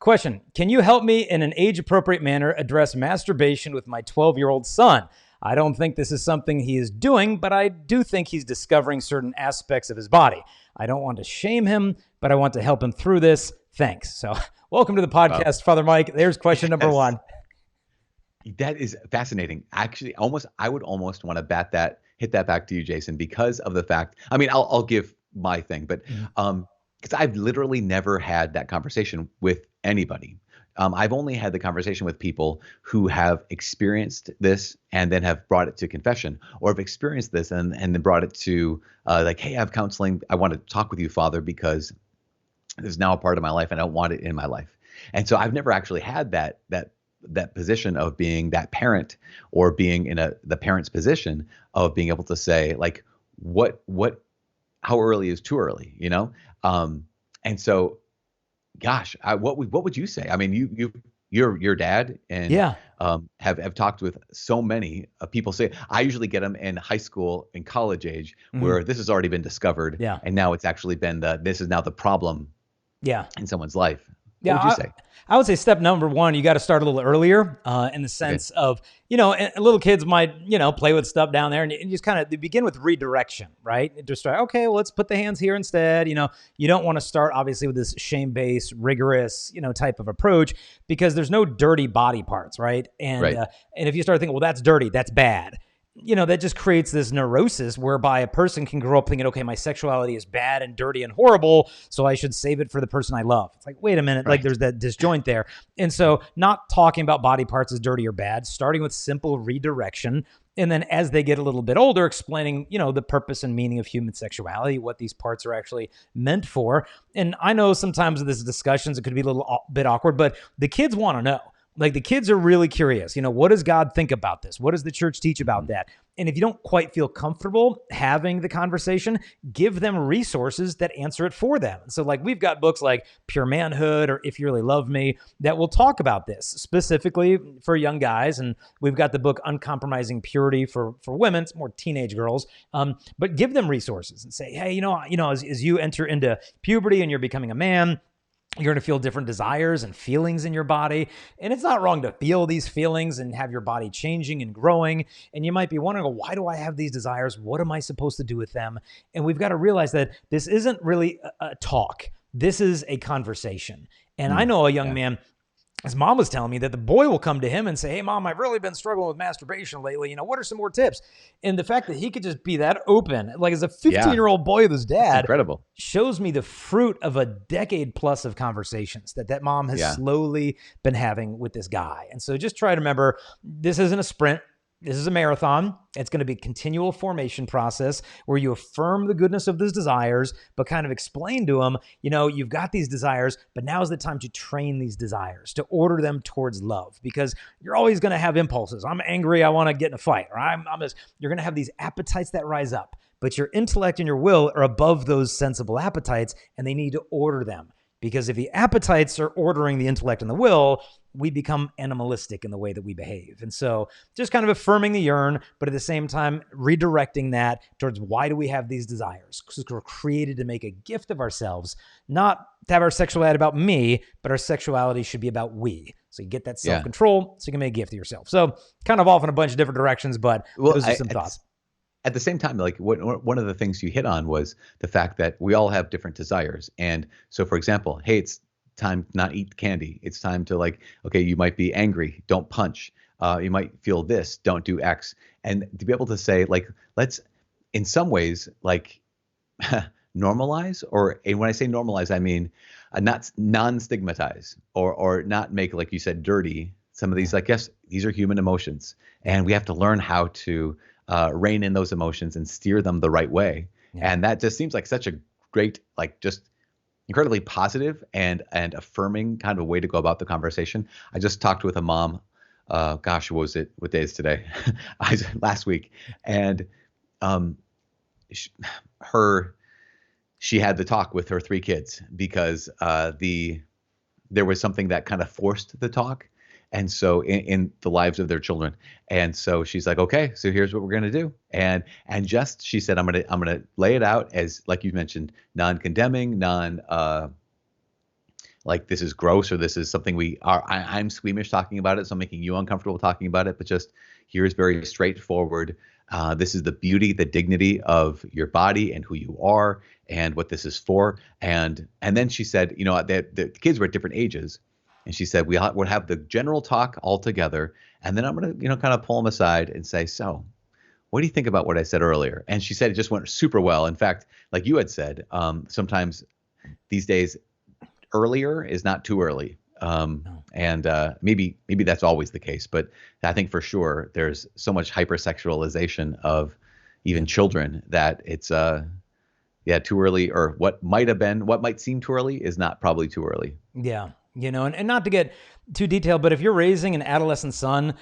Question, can you help me in an age-appropriate manner address masturbation with my 12-year-old son? I don't think this is something he is doing, but I do think he's discovering certain aspects of his body. I don't want to shame him, but I want to help him through this. Thanks. So welcome to the podcast, Father Mike. There's question number one. That is fascinating. Actually, I would almost want to hit that back to you, Jason, because of the fact, I mean, I'll give my thing, but because I've literally never had that conversation with anybody. I've only had the conversation with people who have experienced this and then have brought it to confession, or have experienced this and then brought it to like, hey, I have counseling. I want to talk with you, Father, because this is now a part of my life and I don't want it in my life. And so I've never actually had that position of being that parent, or being in the parent's position of being able to say, like, how early is too early, you know? And so, gosh, what would you say? I mean, you're your dad, and have talked with so many people. Say, I usually get them in high school and college age, where this has already been discovered, and now it's actually been this is now the problem, in someone's life. What would you say? I would say step number one, you got to start a little earlier in the sense of, little kids might, play with stuff down there, and you just kind of begin with redirection, right? Just start, okay, well, let's put the hands here instead. You don't want to start obviously with this shame-based, rigorous, type of approach, because there's no dirty body parts, right? And and if you start thinking, well, that's dirty, that's bad, that just creates this neurosis whereby a person can grow up thinking, okay, my sexuality is bad and dirty and horrible, so I should save it for the person I love. It's like, wait a minute, like there's that disjoint there. And so not talking about body parts as dirty or bad, starting with simple redirection. And then as they get a little bit older, explaining, the purpose and meaning of human sexuality, what these parts are actually meant for. And I know sometimes in these discussions, it could be a little bit awkward, but the kids want to know. Like, the kids are really curious, what does God think about this? What does the church teach about that? And if you don't quite feel comfortable having the conversation, give them resources that answer it for them. So like, we've got books like Pure Manhood or If You Really Love Me that will talk about this specifically for young guys. And we've got the book Uncompromising Purity for women. It's more teenage girls. But give them resources and say, hey, as you enter into puberty and you're becoming a man, you're going to feel different desires and feelings in your body. And it's not wrong to feel these feelings and have your body changing and growing. And you might be wondering, why do I have these desires? What am I supposed to do with them? And we've got to realize that this isn't really a talk. This is a conversation. And I know a young man, his mom was telling me that the boy will come to him and say, hey, Mom, I've really been struggling with masturbation lately. What are some more tips? And the fact that he could just be that open, like as a 15-year-old boy with his dad, incredible, shows me the fruit of a decade plus of conversations that mom has slowly been having with this guy. And so just try to remember, this isn't a sprint. This is a marathon. It's going to be a continual formation process where you affirm the goodness of those desires, but kind of explain to them, you've got these desires, but now is the time to train these desires, to order them towards love, because you're always going to have impulses. I'm angry. I want to get in a fight. Or you're going to have these appetites that rise up, but your intellect and your will are above those sensible appetites, and they need to order them. Because if the appetites are ordering the intellect and the will, we become animalistic in the way that we behave. And so just kind of affirming the yearn, but at the same time, redirecting that towards why do we have these desires? Because we're created to make a gift of ourselves, not to have our sexuality about me, but our sexuality should be about we. So you get that self-control so you can make a gift of yourself. So kind of off in a bunch of different directions, but those are some thoughts. At the same time, like one of the things you hit on was the fact that we all have different desires. And so, for example, hey, it's time to not eat candy. It's time to okay, you might be angry, don't punch. You might feel this, don't do X. And to be able to say, let's, in some ways, normalize, and when I say normalize, I mean not non-stigmatize or not make, like you said, dirty some of these, yes, these are human emotions. And we have to learn how to rein in those emotions and steer them the right way. Yeah. And that just seems like such a great, just incredibly positive and affirming kind of a way to go about the conversation. I just talked with a mom, what was it? What day is today? Last week. And she had the talk with her 3 kids because there was something that kind of forced the talk. And so in the lives of their children. And so she's like, okay, so here's what we're going to do. And she said, I'm going to lay it out as, like you mentioned, non-condemning, like this is gross or this is something I'm squeamish talking about it, so I'm making you uncomfortable talking about it. But just here's very straightforward. This is the beauty, the dignity of your body and who you are, and what this is for. And then she said, the kids were at different ages, and she said would have the general talk all together, and then I'm gonna kind of pull them aside and say, so what do you think about what I said earlier? And she said it just went super well. In fact, like you had said, sometimes these days earlier is not too early. And maybe that's always the case, but I think for sure there's so much hypersexualization of even children that it's too early, or what might seem too early is not probably too early. Yeah. And not to get too detailed, but if you're raising an adolescent son,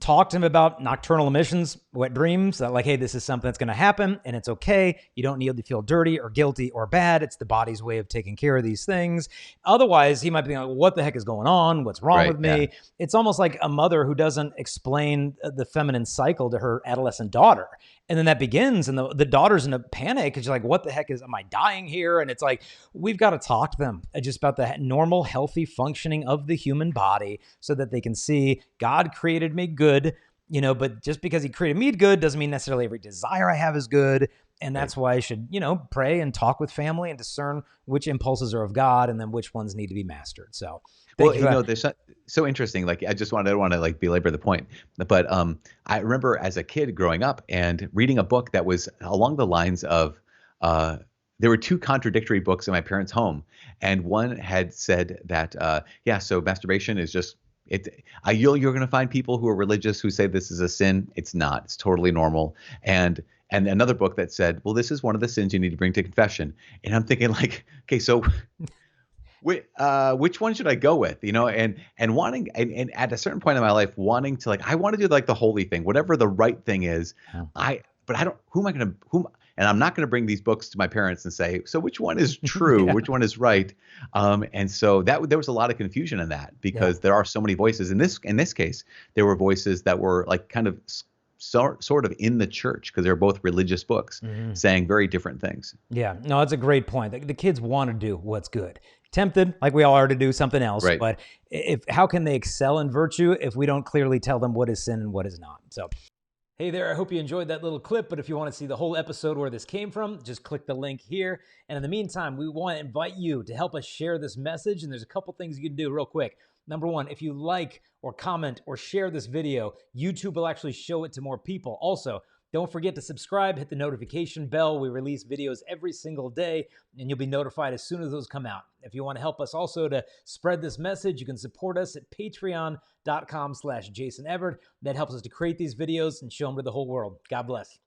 talk to him about nocturnal emissions, wet dreams, that like, hey, this is something that's going to happen and it's okay. You don't need to feel dirty or guilty or bad. It's the body's way of taking care of these things. Otherwise, he might be like, what the heck is going on? What's wrong with me? Yeah. It's almost like a mother who doesn't explain the feminine cycle to her adolescent daughter. And then that begins, and the daughter's in a panic because she's like, what the heck am I dying here? And it's like, we've got to talk to them just about the normal, healthy functioning of the human body so that they can see God created me good, but just because he created me good doesn't mean necessarily every desire I have is good. And that's why I should, pray and talk with family and discern which impulses are of God and then which ones need to be mastered. So, there's so interesting. Like, I don't want to like belabor the point, but I remember as a kid growing up and reading a book that was along the lines of there were two contradictory books in my parents' home, and one had said that so masturbation is just you're going to find people who are religious who say this is a sin. It's not. It's totally normal. And another book that said, well, this is one of the sins you need to bring to confession. And I'm thinking like, okay, so which one should I go with? And wanting, and at a certain point in my life, wanting to I want to do like the holy thing, whatever the right thing is. Yeah. And I'm not going to bring these books to my parents and say, so which one is true? Yeah. Which one is right? And so there was a lot of confusion in that because there are so many voices. In this case, there were voices that were like kind of sort of in the church because they're both religious books saying very different things. Yeah, no, that's a great point. The kids want to do what's good. Tempted, like we all are, to do something else. Right. But how can they excel in virtue if we don't clearly tell them what is sin and what is not? So, hey there, I hope you enjoyed that little clip. But if you want to see the whole episode where this came from, just click the link here. And in the meantime, we want to invite you to help us share this message. And there's a couple things you can do real quick. Number one, if you like or comment or share this video, YouTube will actually show it to more people. Also, don't forget to subscribe, hit the notification bell. We release videos every single day, and you'll be notified as soon as those come out. If you want to help us also to spread this message, you can support us at patreon.com/Jason Evert. That helps us to create these videos and show them to the whole world. God bless.